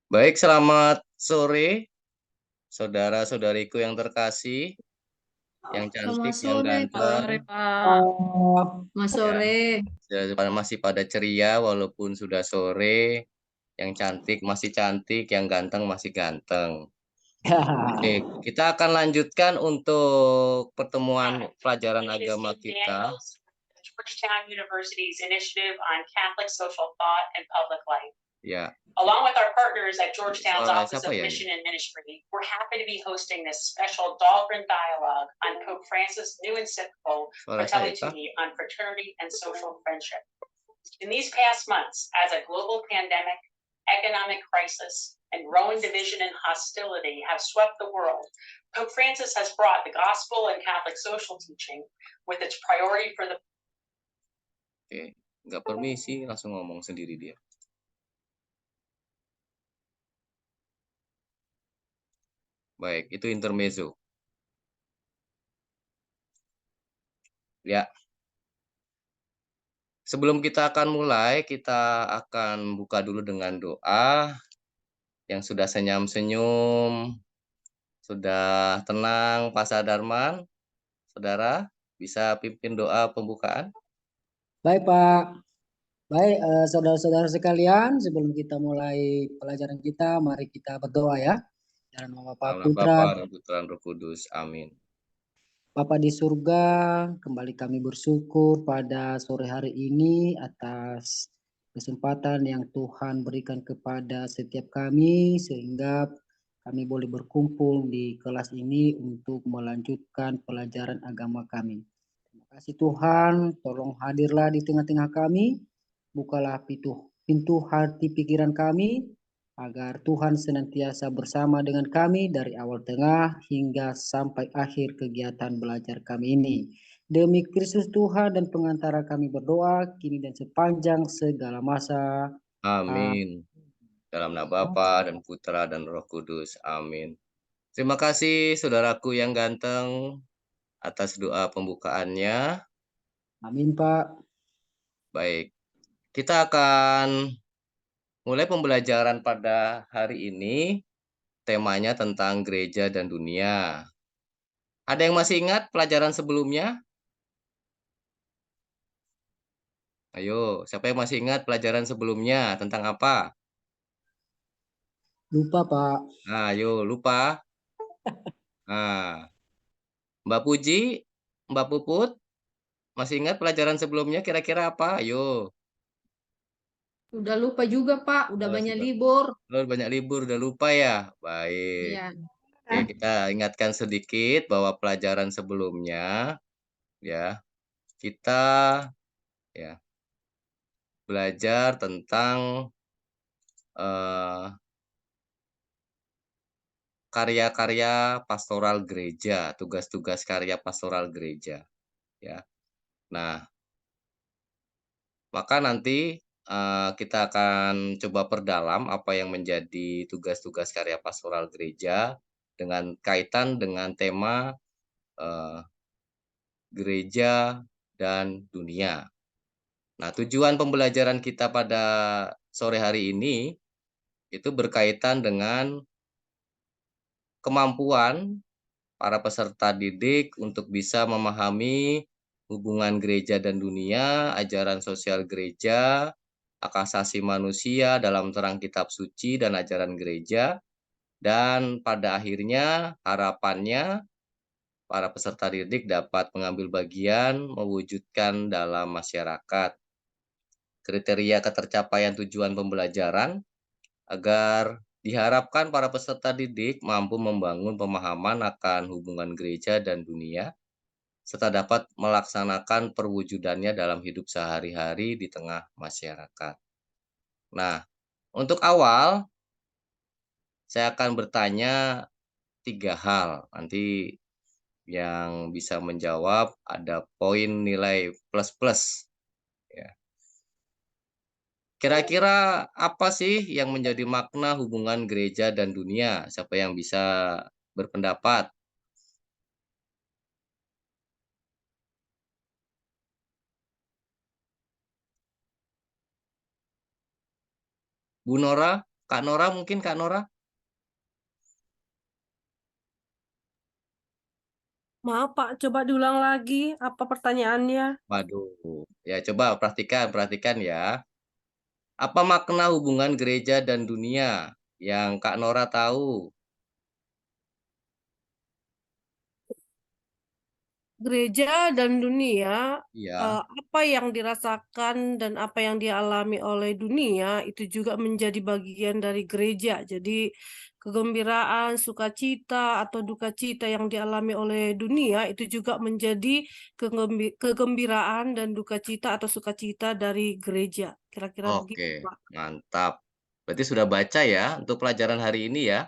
Baik, selamat sore, saudara-saudariku yang terkasih, yang Selamat cantik, yang sore, ganteng, Pak. Mas ya, sore. masih pada ceria walaupun sudah sore, yang cantik masih cantik, yang ganteng masih ganteng. Oke, kita akan lanjutkan untuk pertemuan pelajaran agama kita. Georgetown University's initiative on Catholic social thought and public life. Ya. Along with our partners at Georgetown's Office of Mission and Ministry, we're happy to be hosting this special Dahlgren Dialogue on Pope Francis' new encyclical, Fratelli Tutti, on fraternity and social friendship. In these past months, as a global pandemic, economic crisis, and growing division and hostility have swept the world, Pope Francis has brought the gospel and Catholic social teaching with its priority for the... Oke, nggak permisi, langsung ngomong sendiri dia. Baik, itu intermezzo. Ya, sebelum kita akan mulai, kita akan buka dulu dengan doa. Yang sudah senyum-senyum, sudah tenang, Pak Sadarman, saudara, bisa pimpin doa pembukaan? Baik, Pak. Baik, saudara-saudara sekalian, sebelum kita mulai pelajaran kita, mari kita berdoa ya. Dalam nama Bapa, Dalam Putra, Bapa dan Putra dan Roh Kudus. Amin. Bapa di surga, kembali kami bersyukur pada sore hari ini atas kesempatan yang Tuhan berikan kepada setiap kami, sehingga kami boleh berkumpul di kelas ini untuk melanjutkan pelajaran agama kami. Terima kasih Tuhan, tolong hadirlah di tengah-tengah kami, bukalah pintu hati pikiran kami, agar Tuhan senantiasa bersama dengan kami dari awal tengah hingga sampai akhir kegiatan belajar kami ini. Demi Kristus Tuhan dan pengantara kami berdoa, kini dan sepanjang segala masa. Amin. Dalam nama Bapa dan Putra dan Roh Kudus. Amin. Terima kasih saudaraku yang ganteng atas doa pembukaannya. Amin, Pak. Baik, kita akan mulai pembelajaran pada hari ini. Temanya tentang gereja dan dunia. Ada yang masih ingat pelajaran sebelumnya? Ayo, siapa yang masih ingat pelajaran sebelumnya tentang apa? Lupa, Pak. Nah, ayo, lupa. Nah, Mbak Puji, Mbak Puput, masih ingat pelajaran sebelumnya kira-kira apa? Ayo. Udah lupa juga, Pak. Udah banyak libur. Banyak libur, udah lupa ya? Baik. Iya. Oke, kita ingatkan sedikit bahwa pelajaran sebelumnya, ya, kita ya belajar tentang karya-karya pastoral gereja, tugas-tugas karya pastoral gereja, ya. Nah, maka nanti kita akan coba perdalam apa yang menjadi tugas-tugas karya pastoral gereja dengan kaitan dengan tema gereja dan dunia. Nah, tujuan pembelajaran kita pada sore hari ini itu berkaitan dengan kemampuan para peserta didik untuk bisa memahami hubungan gereja dan dunia, ajaran sosial gereja, hak asasi manusia dalam terang kitab suci dan ajaran gereja, dan pada akhirnya harapannya para peserta didik dapat mengambil bagian mewujudkan dalam masyarakat kriteria ketercapaian tujuan pembelajaran agar diharapkan para peserta didik mampu membangun pemahaman akan hubungan gereja dan dunia, serta dapat melaksanakan perwujudannya dalam hidup sehari-hari di tengah masyarakat. Nah, untuk awal, saya akan bertanya 3 hal. Nanti yang bisa menjawab ada poin nilai plus-plus. Ya. Kira-kira apa sih yang menjadi makna hubungan gereja dan dunia? Siapa yang bisa berpendapat? Bu Nora? Kak Nora mungkin, Kak Nora? Maaf Pak, coba diulang lagi apa pertanyaannya? Waduh, ya coba perhatikan ya. Apa makna hubungan gereja dan dunia yang Kak Nora tahu? Gereja dan dunia, Iya, apa yang dirasakan dan apa yang dialami oleh dunia itu juga menjadi bagian dari gereja. Jadi kegembiraan, sukacita atau duka cita yang dialami oleh dunia itu juga menjadi kegembiraan dan duka cita atau sukacita dari gereja. Kira-kira begitu, oke, Pak. mantap. Berarti sudah baca ya untuk pelajaran hari ini ya?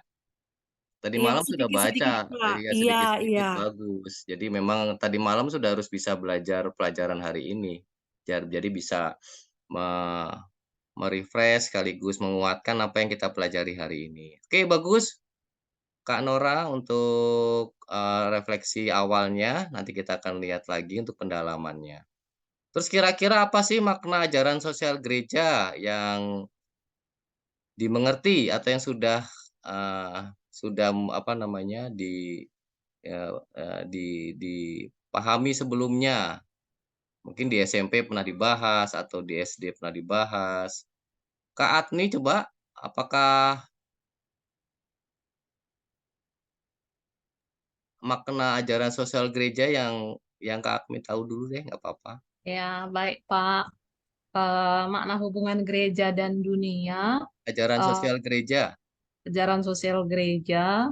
Tadi Iya, malam sudah sedikit-sedikit, baca, Pak. iya Iya, iya. sedikit-sedikit bagus. Jadi memang tadi malam sudah harus bisa belajar pelajaran hari ini. Jadi bisa me- sekaligus menguatkan apa yang kita pelajari hari ini. Oke, bagus. Kak Nora untuk refleksi awalnya, nanti kita akan lihat lagi untuk pendalamannya. Terus kira-kira apa sih makna ajaran sosial gereja yang dimengerti atau yang sudah apa namanya eee eee, dipahami sebelumnya? Mungkin di SMP pernah dibahas atau di SD pernah dibahas. Kak Adni coba, apakah makna ajaran sosial gereja yang Kak Adni tahu dulu deh, nggak apa-apa. Ya, baik Pak. Makna hubungan gereja dan dunia, Ajaran eh, sosial gereja, ajaran sosial gereja,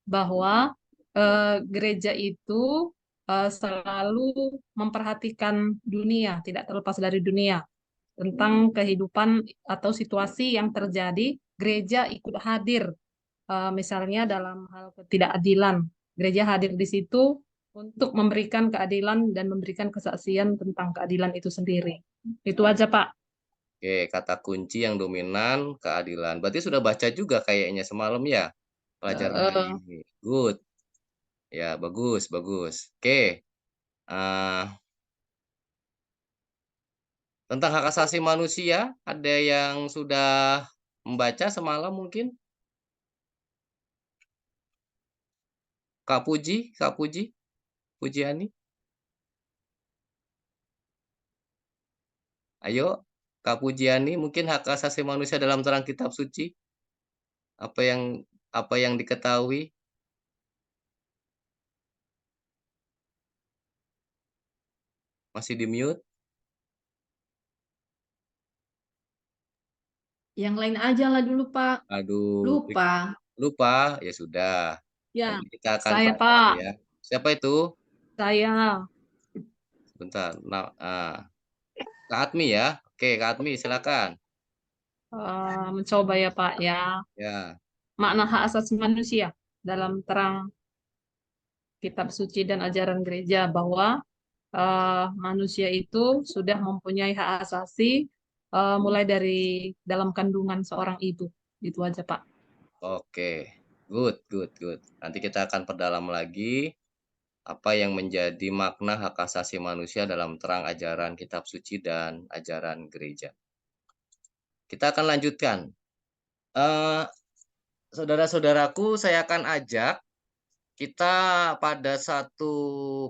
bahwa gereja itu selalu memperhatikan dunia, tidak terlepas dari dunia. Tentang kehidupan atau situasi yang terjadi, gereja ikut hadir. Misalnya dalam hal ketidakadilan, gereja hadir di situ untuk memberikan keadilan dan memberikan kesaksian tentang keadilan itu sendiri. Itu aja, Pak. oke, kata kunci yang dominan keadilan. Berarti sudah baca juga kayaknya semalam ya, pelajaran hari Eh, ini. Good, ya bagus bagus. Oke, eee, tentang hak asasi manusia, ada yang sudah membaca semalam mungkin? Kak Puji, Pujiani, ayo Kak Pujiani, mungkin hak asasi manusia dalam terang kitab suci, apa yang diketahui? Masih di-mute? yang lain aja lah dulu, Pak. Aduh, Lupa. lupa? Ya sudah, Ya, nanti kita akan saya, pelajari Pak. ya. Siapa itu? Saya Sebentar, Kak Admi ya? Oke, Kak Admi silakan. mencoba ya, Pak, ya. Ya, Makna hak asasi manusia dalam terang kitab suci dan ajaran gereja bahwa manusia itu sudah mempunyai hak asasi mulai dari dalam kandungan seorang ibu. Itu aja, Pak. oke. Good good good. Nanti kita akan perdalam lagi apa yang menjadi makna hak asasi manusia dalam terang ajaran kitab suci dan ajaran gereja. Kita akan lanjutkan. Eee, saudara-saudaraku, saya akan ajak kita pada satu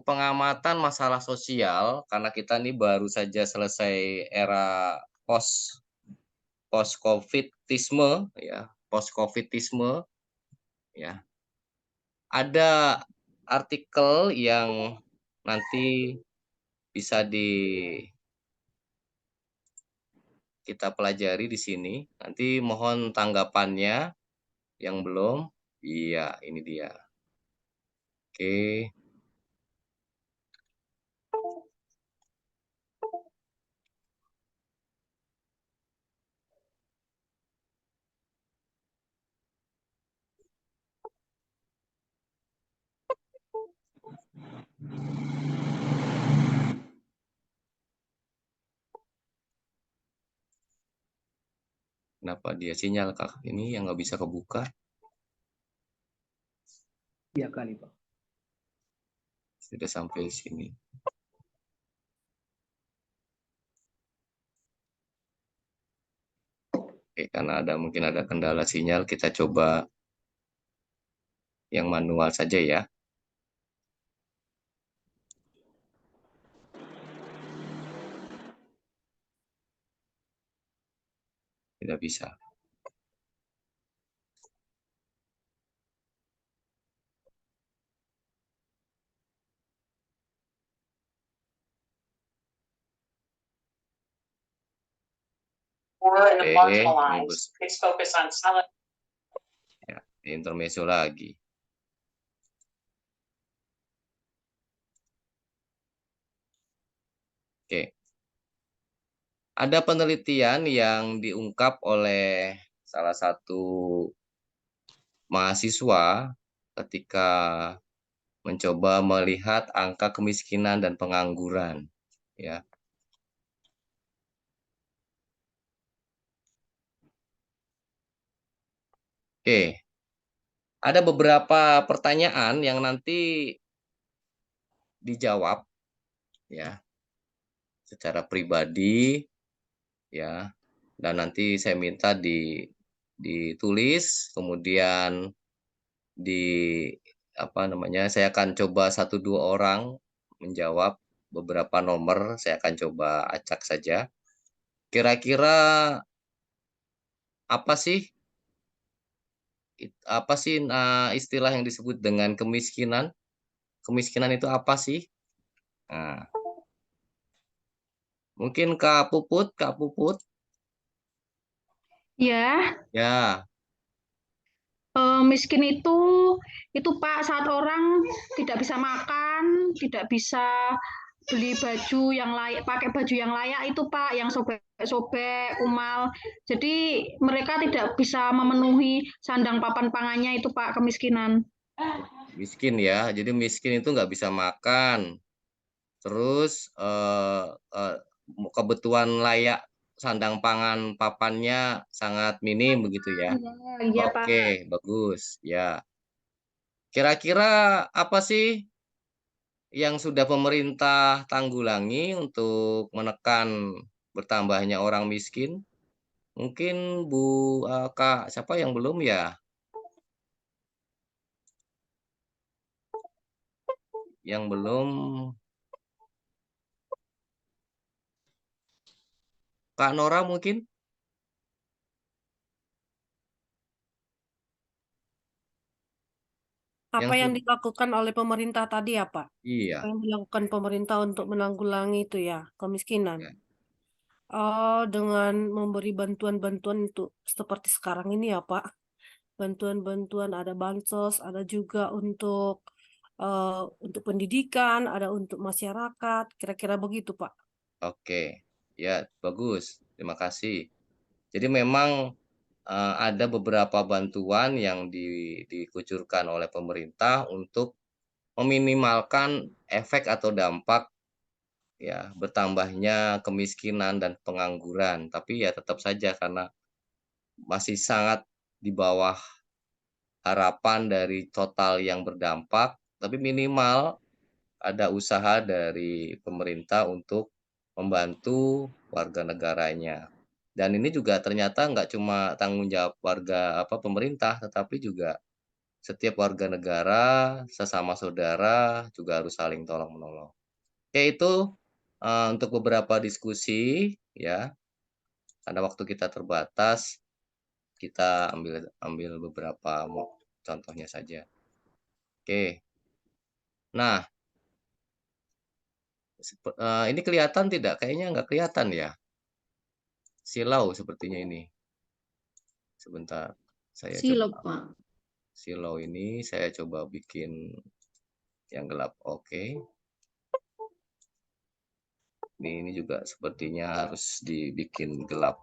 pengamatan masalah sosial, karena kita nih baru saja selesai era post post-Covidisme ya, post-Covidisme ya. Ada artikel yang nanti bisa kita pelajari di sini. Nanti mohon tanggapannya yang belum. Iya, ini dia. Oke. Kenapa dia sinyal Kak ini yang nggak bisa kebuka? Iya kali, Pak. Sudah sampai sini. Oke, karena mungkin ada kendala sinyal, kita coba yang manual saja ya. Tidak bisa. Ya, intermezzo lagi. Oke. Ada penelitian yang diungkap oleh salah satu mahasiswa ketika mencoba melihat angka kemiskinan dan pengangguran, ya. Oke. Ada beberapa pertanyaan yang nanti dijawab ya secara pribadi ya, dan nanti saya minta ditulis, kemudian di saya akan coba 1-2 orang menjawab, beberapa nomor saya akan coba acak saja. Kira-kira apa sih istilah yang disebut dengan kemiskinan? Kemiskinan itu apa sih? Nah, mungkin Kak Puput? Ya, Ya, miskin itu Pak saat orang tidak bisa makan, tidak bisa beli baju yang layak, pakai baju yang layak itu Pak, yang sobek-sobek, kumal. Jadi mereka tidak bisa memenuhi sandang papan pangannya itu Pak, kemiskinan. miskin ya. Jadi miskin itu nggak bisa makan. Terus kebutuhan layak sandang pangan papannya sangat minim begitu ya. Iya Pak. Oke, bagus. Ya. Kira-kira apa sih yang sudah pemerintah tanggulangi untuk menekan bertambahnya orang miskin? Mungkin Kak, siapa yang belum ya? Yang belum, Kak Nora mungkin? Apa yang Yang dilakukan oleh pemerintah tadi ya, Pak? Apa iya. yang dilakukan pemerintah untuk menanggulangi itu ya, kemiskinan? Ya. Oh, dengan memberi bantuan-bantuan untuk seperti sekarang ini ya, Pak. Bantuan-bantuan ada bansos, ada juga untuk pendidikan, ada untuk masyarakat, kira-kira begitu, Pak. Oke, ya bagus. Terima kasih. Jadi memang ada beberapa bantuan yang dikucurkan oleh pemerintah untuk meminimalkan efek atau dampak ya bertambahnya kemiskinan dan pengangguran. Tapi ya tetap saja karena masih sangat di bawah harapan dari total yang berdampak, tapi minimal ada usaha dari pemerintah untuk membantu warga negaranya. Dan ini juga ternyata nggak cuma tanggung jawab pemerintah, tetapi juga setiap warga negara, sesama saudara juga harus saling tolong-menolong. Oke, itu untuk beberapa diskusi ya, karena waktu kita terbatas, kita ambil beberapa contohnya saja. Oke. Nah, ini kelihatan tidak? Kayaknya nggak kelihatan ya. Silau sepertinya ini. Sebentar, saya Silau coba. Pak. Silau ini saya coba bikin yang gelap. Oke. Ini juga sepertinya harus dibikin gelap.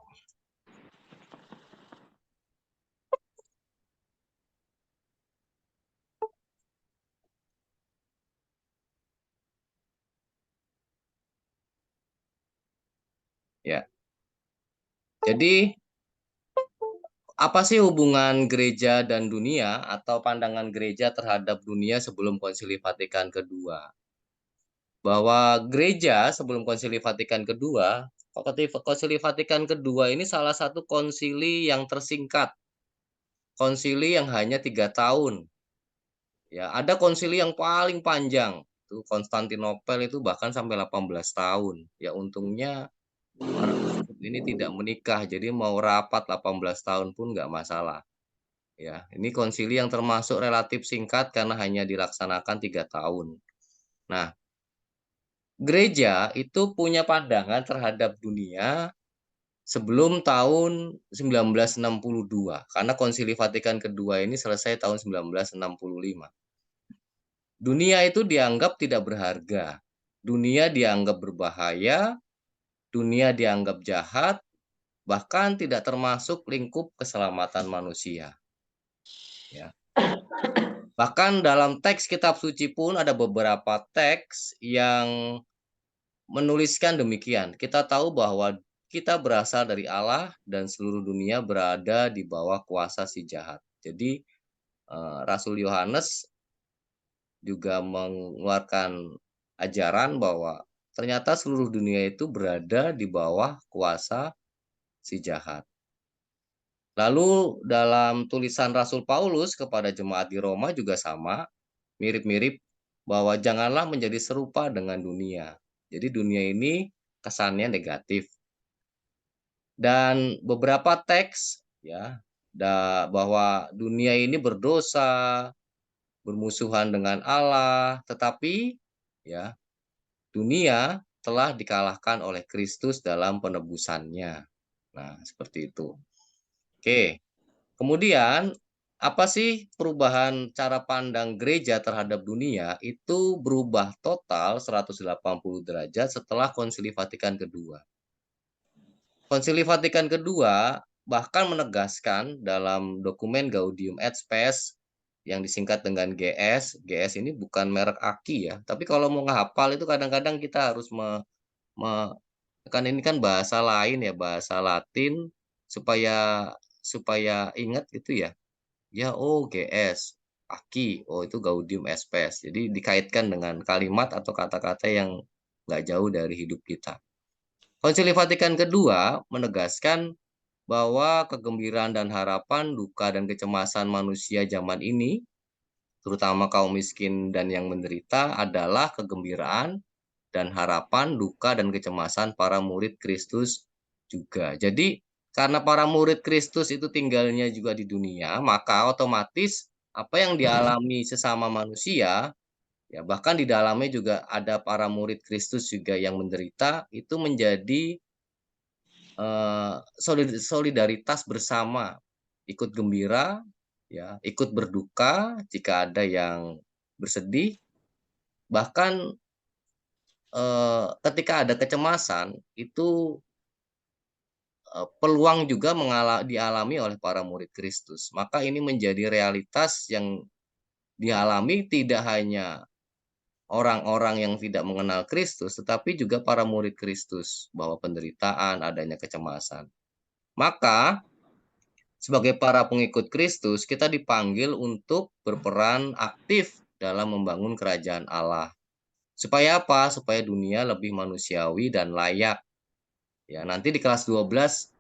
Ya. Jadi apa sih hubungan gereja dan dunia atau pandangan gereja terhadap dunia sebelum Konsili Vatikan kedua? Bahwa gereja sebelum Konsili Vatikan kedua Konsili Vatikan kedua ini salah satu konsili yang tersingkat, konsili yang hanya 3 tahun. Ya, ada konsili yang paling panjang, itu Konstantinopel itu bahkan sampai 18 tahun. Ya untungnya para uskup ini tidak menikah, jadi mau rapat 18 tahun pun nggak masalah. Ya, ini konsili yang termasuk relatif singkat karena hanya dilaksanakan 3 tahun. Nah, gereja itu punya pandangan terhadap dunia sebelum tahun 1962, karena Konsili Vatikan kedua ini selesai tahun 1965. Dunia itu dianggap tidak berharga, dunia dianggap berbahaya, dunia dianggap jahat, bahkan tidak termasuk lingkup keselamatan manusia. Ya. Bahkan dalam teks kitab suci pun ada beberapa teks yang menuliskan demikian. Kita tahu bahwa kita berasal dari Allah dan seluruh dunia berada di bawah kuasa si jahat. Jadi Rasul Yohanes juga mengeluarkan ajaran bahwa ternyata seluruh dunia itu berada di bawah kuasa si jahat. Lalu dalam tulisan Rasul Paulus kepada jemaat di Roma juga sama, mirip-mirip, bahwa janganlah menjadi serupa dengan dunia. Jadi dunia ini kesannya negatif. Dan beberapa teks ya bahwa dunia ini berdosa, bermusuhan dengan Allah, tetapi ya dunia telah dikalahkan oleh Kristus dalam penebusannya. Nah, seperti itu. Oke. Kemudian apa sih perubahan cara pandang gereja terhadap dunia? Itu berubah total 180 derajat setelah Konsili Vatikan kedua. Konsili Vatikan kedua bahkan menegaskan dalam dokumen Gaudium et Spes yang disingkat dengan GS. GS ini bukan merek aki ya, tapi kalau mau ngehafal itu kadang-kadang kita harus kan ini kan bahasa lain ya, bahasa Latin, supaya ingat gitu ya. Ya, oh GS, aki, oh itu Gaudium et Spes. Jadi dikaitkan dengan kalimat atau kata-kata yang nggak jauh dari hidup kita. Konsili Vatikan kedua menegaskan bahwa kegembiraan dan harapan, duka dan kecemasan manusia zaman ini, terutama kaum miskin dan yang menderita, adalah kegembiraan dan harapan, duka dan kecemasan para murid Kristus juga. Jadi karena para murid Kristus itu tinggalnya juga di dunia, maka otomatis apa yang dialami sesama manusia, ya bahkan di dalamnya juga ada para murid Kristus juga yang menderita, itu menjadi solidaritas bersama, ikut gembira, ya, ikut berduka jika ada yang bersedih, bahkan ketika ada kecemasan itu peluang juga dialami oleh para murid Kristus. Maka ini menjadi realitas yang dialami tidak hanya orang-orang yang tidak mengenal Kristus, tetapi juga para murid Kristus, bahwa penderitaan, adanya kecemasan. Maka sebagai para pengikut Kristus, kita dipanggil untuk berperan aktif dalam membangun kerajaan Allah. Supaya apa? Supaya dunia lebih manusiawi dan layak. Ya, nanti di kelas 12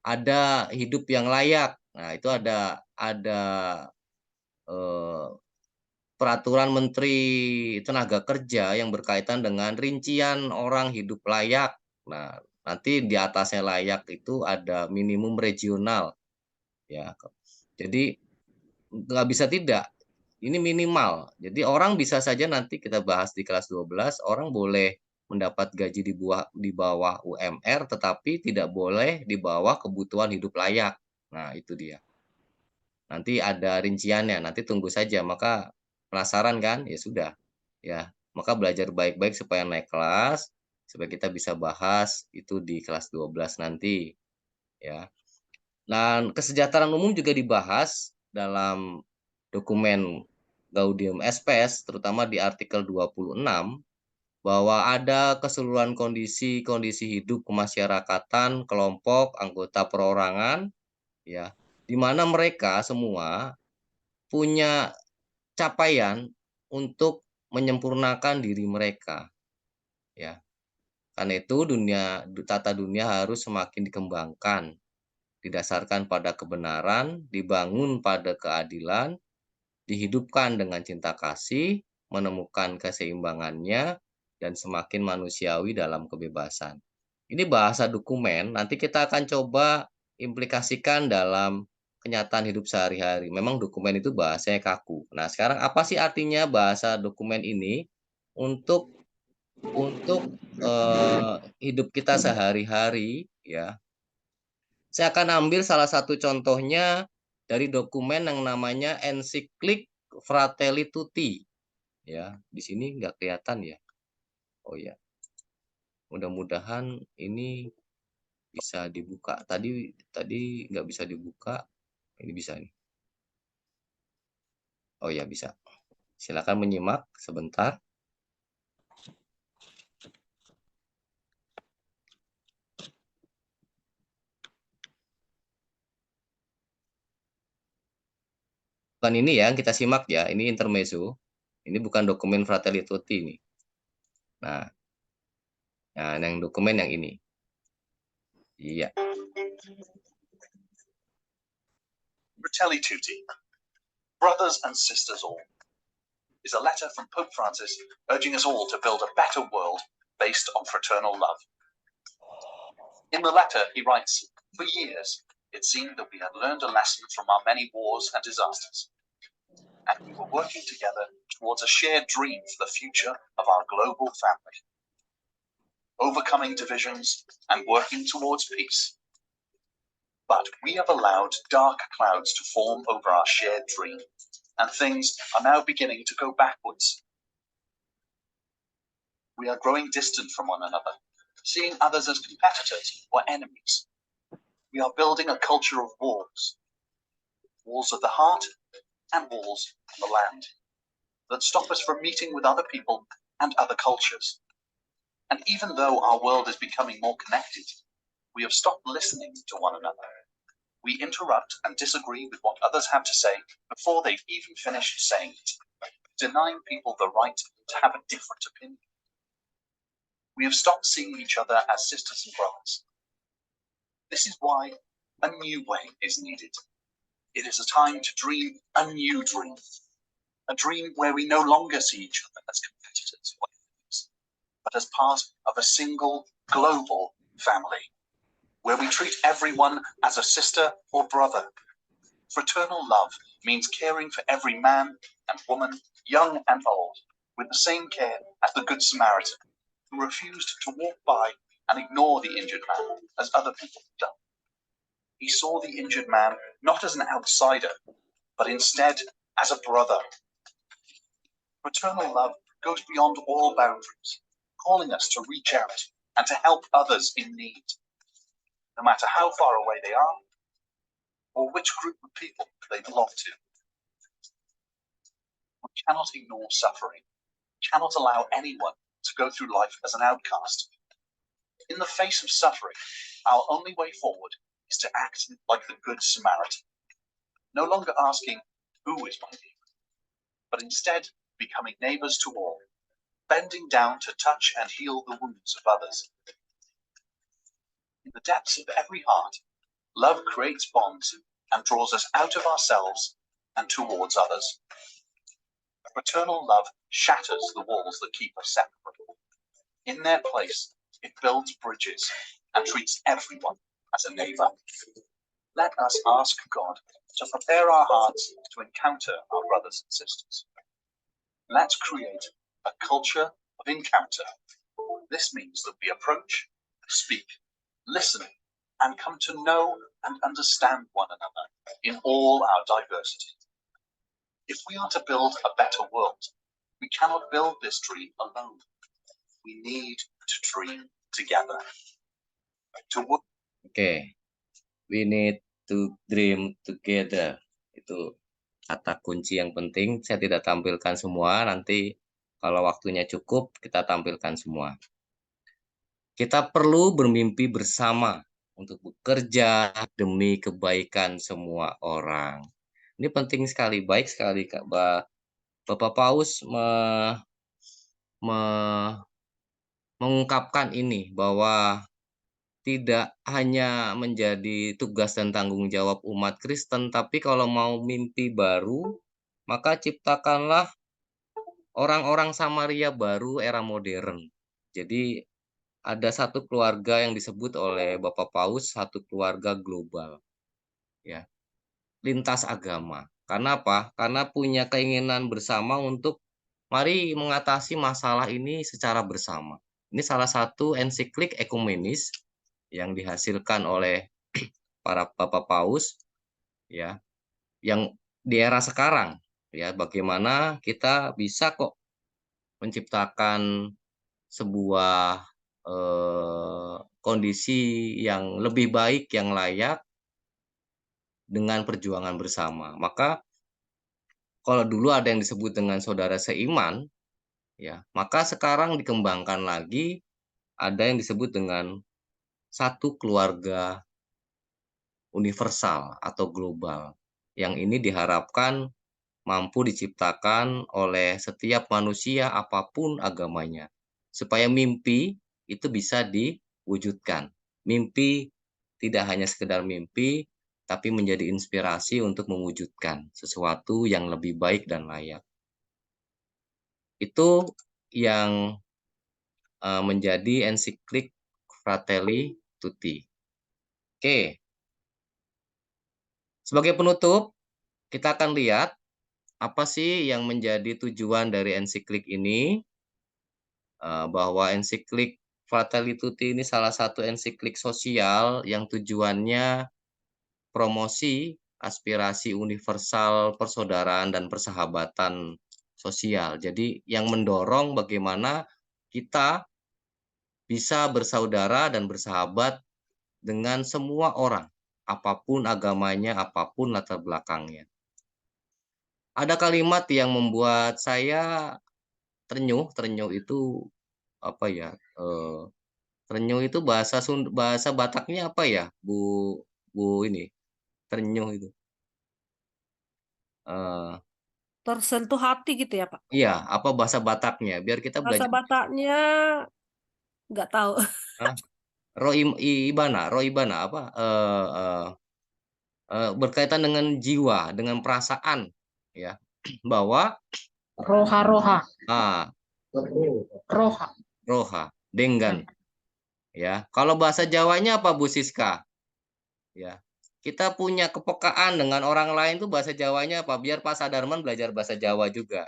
ada hidup yang layak. Nah, itu ada peraturan Menteri Tenaga Kerja yang berkaitan dengan rincian orang hidup layak. Nah, nanti di atasnya layak itu ada minimum regional. Ya, jadi nggak bisa tidak. Ini minimal. Jadi orang bisa saja nanti kita bahas di kelas 12, orang boleh mendapat gaji di bawah UMR, tetapi tidak boleh di bawah kebutuhan hidup layak. Nah, itu dia. Nanti ada rinciannya, nanti tunggu saja. Maka penasaran kan? Ya sudah. Ya, maka belajar baik-baik supaya naik kelas, supaya kita bisa bahas itu di kelas 12 nanti. Ya. Dan kesejahteraan umum juga dibahas dalam dokumen Gaudium et Spes, terutama di artikel 26, bahwa ada keseluruhan kondisi hidup kemasyarakatan, kelompok, anggota perorangan, ya, di mana mereka semua punya capaian untuk menyempurnakan diri mereka, ya. Karena itu tata dunia harus semakin dikembangkan, didasarkan pada kebenaran, dibangun pada keadilan, dihidupkan dengan cinta kasih, menemukan keseimbangannya, dan semakin manusiawi dalam kebebasan. Ini bahasa dokumen, nanti kita akan coba implikasikan dalam kenyataan hidup sehari-hari. Memang dokumen itu bahasanya kaku. Nah, sekarang apa sih artinya bahasa dokumen ini untuk hidup kita sehari-hari, ya? Saya akan ambil salah satu contohnya dari dokumen yang namanya ensiklik Fratelli Tutti, ya. Di sini nggak kelihatan ya. Oh ya, mudah-mudahan ini bisa dibuka. Tadi nggak bisa dibuka, ini bisa nih. Oh ya, bisa. Silakan menyimak sebentar. Bukan ini ya yang kita simak ya, ini intermezzo. Ini bukan dokumen Fratelli Tutti nih. Nah, yang dokumen yang ini. Iya. Fratelli Tutti, brothers and sisters all, is a letter from Pope Francis urging us all to build a better world based on fraternal love. In the letter, he writes, "For years, it seemed that we had learned a lesson from our many wars and disasters, and we were working together towards a shared dream for the future of our global family, overcoming divisions and working towards peace. But we have allowed dark clouds to form over our shared dream, and things are now beginning to go backwards. We are growing distant from one another, seeing others as competitors or enemies. We are building a culture of walls, walls of the heart and walls on the land, that stop us from meeting with other people and other cultures. And even though our world is becoming more connected, we have stopped listening to one another. We interrupt and disagree with what others have to say before they've even finished saying it, denying people the right to have a different opinion. We have stopped seeing each other as sisters and brothers. This is why a new way is needed. It is a time to dream a new dream, a dream where we no longer see each other as competitors or enemies, but as part of a single global family, where we treat everyone as a sister or brother. Fraternal love means caring for every man and woman, young and old, with the same care as the Good Samaritan, who refused to walk by and ignore the injured man as other people have done. He saw the injured man not as an outsider, but instead as a brother. Fraternal love goes beyond all boundaries, calling us to reach out and to help others in need, no matter how far away they are or which group of people they belong to. We cannot ignore suffering, cannot allow anyone to go through life as an outcast. In the face of suffering, our only way forward is to act like the Good Samaritan, no longer asking, who is my neighbor, but instead becoming neighbors to all, bending down to touch and heal the wounds of others. In the depths of every heart, love creates bonds and draws us out of ourselves and towards others. Fraternal love shatters the walls that keep us separate. In their place, it builds bridges and treats everyone as a neighbor. Let us ask God to prepare our hearts to encounter our brothers and sisters. Let's create a culture of encounter. This means that we approach, speak, listen, and come to know and understand one another in all our diversity. If we are to build a better world, we cannot build this dream alone. We need to dream together. Oke. We need to dream together. Itu kata kunci yang penting. Saya tidak tampilkan semua, nanti kalau waktunya cukup kita tampilkan semua. Kita perlu bermimpi bersama untuk bekerja demi kebaikan semua orang. Ini penting sekali, baik sekali Kak. Bapak Paus mengungkapkan ini bahwa tidak hanya menjadi tugas dan tanggung jawab umat Kristen, tapi kalau mau mimpi baru, maka ciptakanlah orang-orang Samaria baru era modern. Jadi ada satu keluarga yang disebut oleh Bapak Paus satu keluarga global, ya, lintas agama. Karena apa? Karena punya keinginan bersama untuk mari mengatasi masalah ini secara bersama. Ini salah satu ensiklik ekumenis yang dihasilkan oleh para Bapak Paus, ya, yang di era sekarang, ya, bagaimana kita bisa kok menciptakan sebuah kondisi yang lebih baik, yang layak dengan perjuangan bersama. Maka kalau dulu ada yang disebut dengan saudara seiman, ya, maka sekarang dikembangkan lagi ada yang disebut dengan satu keluarga universal atau global. Yang ini diharapkan mampu diciptakan oleh setiap manusia apapun agamanya. Supaya mimpi itu bisa diwujudkan. Mimpi tidak hanya sekedar mimpi, tapi menjadi inspirasi untuk mewujudkan sesuatu yang lebih baik dan layak. Itu yang menjadi ensiklik Fratelli Tutti. Oke. Sebagai penutup, kita akan lihat apa sih yang menjadi tujuan dari ensiklik ini. Bahwa ensiklik Fratelli Tutti ini salah satu ensiklik sosial yang tujuannya promosi aspirasi universal persaudaraan dan persahabatan sosial. Jadi yang mendorong bagaimana kita bisa bersaudara dan bersahabat dengan semua orang, apapun agamanya, apapun latar belakangnya. Ada kalimat yang membuat saya terenyuh itu apa ya? Terenyuh itu bahasa Bataknya apa ya, Bu ini? Terenyuh itu. Tersentuh hati gitu ya, Pak. Iya, apa bahasa Bataknya? Biar kita Bahasa belajar. Bataknya nggak tahu. Roibana apa? Berkaitan dengan jiwa, dengan perasaan, ya, bahwa Roha-roha. Roha, Denggan, ya. Kalau bahasa Jawanya apa, Bu Siska? Ya, kita punya kepekaan dengan orang lain tuh bahasa Jawanya apa? Biar Pak Sadarman belajar bahasa Jawa juga.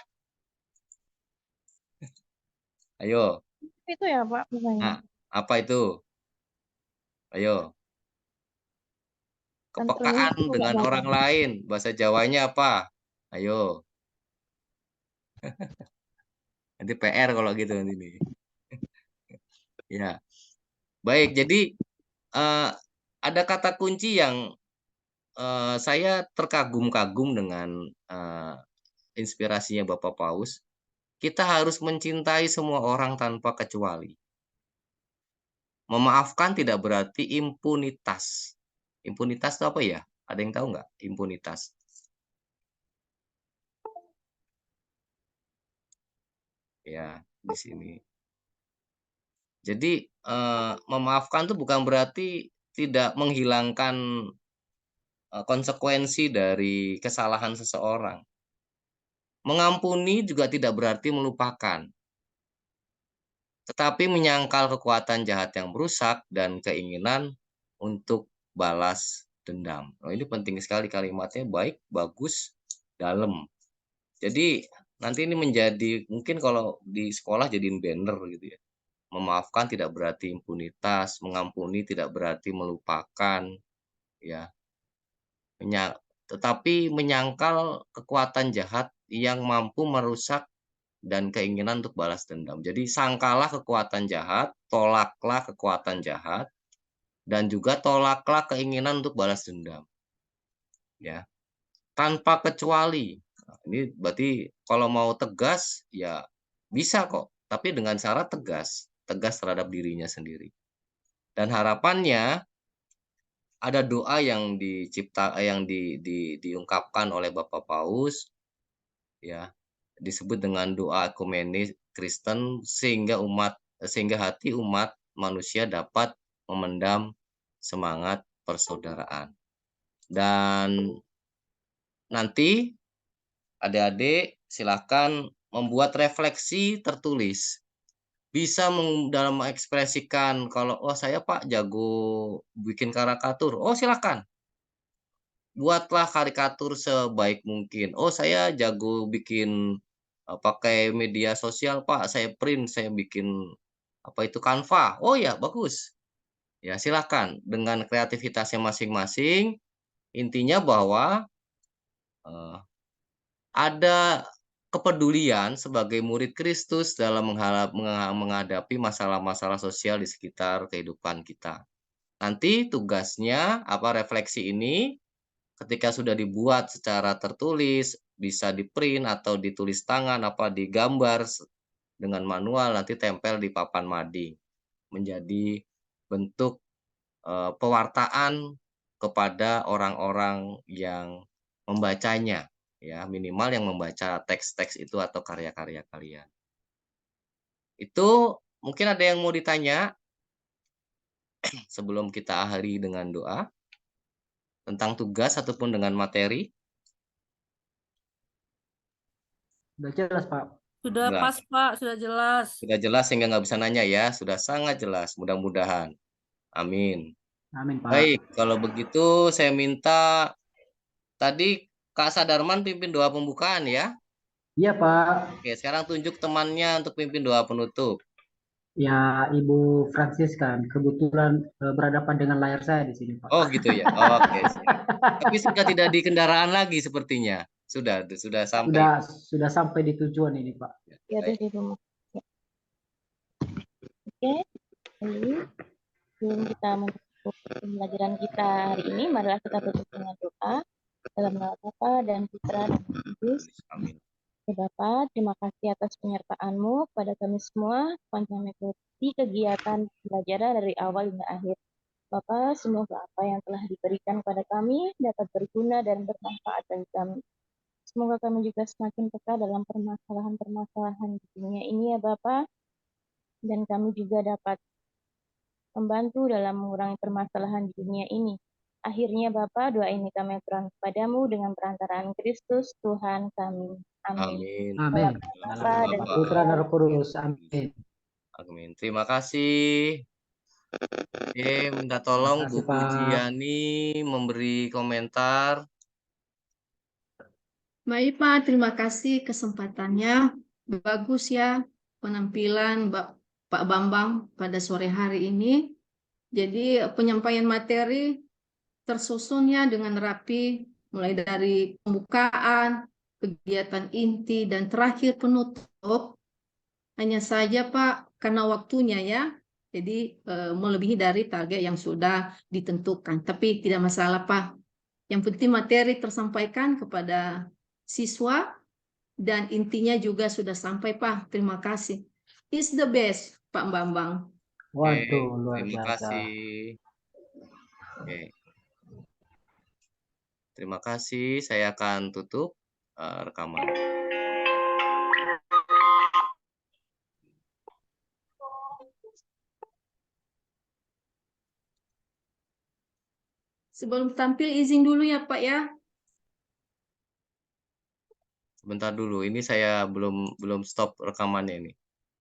Ayo. Itu ya Pak, bukannya. Nah, apa itu? Ayo. Kepekaan dengan orang lain, bahasa Jawanya apa? Ayo. Nanti PR kalau gitu nanti nih. Ya. Baik, jadi ada kata kunci yang saya terkagum-kagum dengan inspirasinya Bapak Paus. Kita harus mencintai semua orang tanpa kecuali. Memaafkan tidak berarti impunitas. Impunitas itu apa ya? Ada yang tahu nggak impunitas? Ya, di sini. Jadi memaafkan itu bukan berarti tidak menghilangkan konsekuensi dari kesalahan seseorang. Mengampuni juga tidak berarti melupakan, tetapi menyangkal kekuatan jahat yang merusak dan keinginan untuk balas dendam. Oh, ini penting sekali kalimatnya, baik, bagus, dalam. Jadi nanti ini menjadi, mungkin kalau di sekolah jadiin banner gitu ya. Memaafkan tidak berarti impunitas, mengampuni tidak berarti melupakan, ya. Tetapi menyangkal kekuatan jahat yang mampu merusak dan keinginan untuk balas dendam. Jadi sangkalah kekuatan jahat, tolaklah kekuatan jahat, dan juga tolaklah keinginan untuk balas dendam. Ya, tanpa kecuali. Nah, ini berarti kalau mau tegas ya bisa kok, tapi dengan syarat tegas terhadap dirinya sendiri. Dan harapannya ada doa yang diungkapkan oleh Bapak Paus, ya, disebut dengan doa ekumenis Kristen, sehingga sehingga hati umat manusia dapat memendam semangat persaudaraan. Dan nanti adik-adik silakan membuat refleksi tertulis. Bisa dalam mengekspresikan kalau oh saya Pak jago bikin karikatur. Oh silakan. Buatlah karikatur sebaik mungkin. Oh saya jago bikin pakai media sosial Pak, saya print, saya bikin apa itu Canva. Oh ya, bagus. Ya, silakan dengan kreativitasnya masing-masing. Intinya bahwa ada kepedulian sebagai murid Kristus dalam menghadapi masalah-masalah sosial di sekitar kehidupan kita. Nanti tugasnya apa refleksi ini ketika sudah dibuat secara tertulis, bisa di-print atau ditulis tangan apa digambar dengan manual nanti tempel di papan mading menjadi bentuk pewartaan kepada orang-orang yang membacanya. Ya, minimal yang membaca teks-teks itu atau karya-karya kalian. Itu mungkin ada yang mau ditanya sebelum kita akhiri dengan doa tentang tugas ataupun dengan materi. Sudah jelas, Pak. Sudah Jelas. pas, Pak, sudah jelas. Sudah jelas sehingga nggak bisa nanya ya, sudah sangat jelas, mudah-mudahan. Amin. Amin, Pak. Baik, kalau begitu saya minta tadi Kak Sadarman pimpin doa pembukaan ya. Iya, Pak. Oke, sekarang tunjuk temannya untuk pimpin doa penutup. Ya, Ibu Franciscan, kebetulan berhadapan dengan layar saya di sini, Pak. Oh gitu ya. Oke, siap. Tapi sudah tidak di kendaraan lagi sepertinya. Sudah sampai. Sudah sampai di tujuan ini, Pak. Ya, ada Baik. di rumah. Ya. Oke, lalu sebelum kita menutup pembelajaran kita hari ini, marilah kita tutup dengan doa dalam nama Bapa dan Putra dan Roh Kudus. Amin. Ya Bapa, terima kasih atas penyertaan-Mu kepada kami semua sepanjang mengikuti kegiatan pembelajaran dari awal hingga akhir. Bapa, semoga apa yang telah diberikan kepada kami dapat berguna dan bermanfaat bagi kami. Semoga kami juga semakin peka dalam permasalahan-permasalahan di dunia ini ya Bapa, dan kami juga dapat membantu dalam mengurangi permasalahan di dunia ini. Akhirnya Bapa, doa ini kami aturkan kepadamu dengan perantaraan Kristus Tuhan kami. Amin. Amin. Amin. Bapa dan Putra dan Roh Kudus. Amin. Amin. Terima kasih. Oke, minta tolong Bu Terima kasih, Pak. Pujiani memberi komentar. Baik Pak, terima kasih kesempatannya. Bagus ya penampilan Pak Bambang pada sore hari ini. Jadi penyampaian materi tersusunnya dengan rapi, mulai dari pembukaan, kegiatan inti, dan terakhir penutup. Hanya saja Pak, karena waktunya ya, jadi melebihi dari target yang sudah ditentukan. Tapi tidak masalah Pak. Yang penting materi tersampaikan kepada siswa dan intinya juga sudah sampai Pak. Terima kasih. Is the best Pak Bambang. Waduh, luar Terima biasa. kasih. Oke. Terima kasih. Saya akan tutup rekaman. Sebelum tampil izin dulu ya Pak ya. Sebentar dulu. Ini saya belum stop rekamannya ini.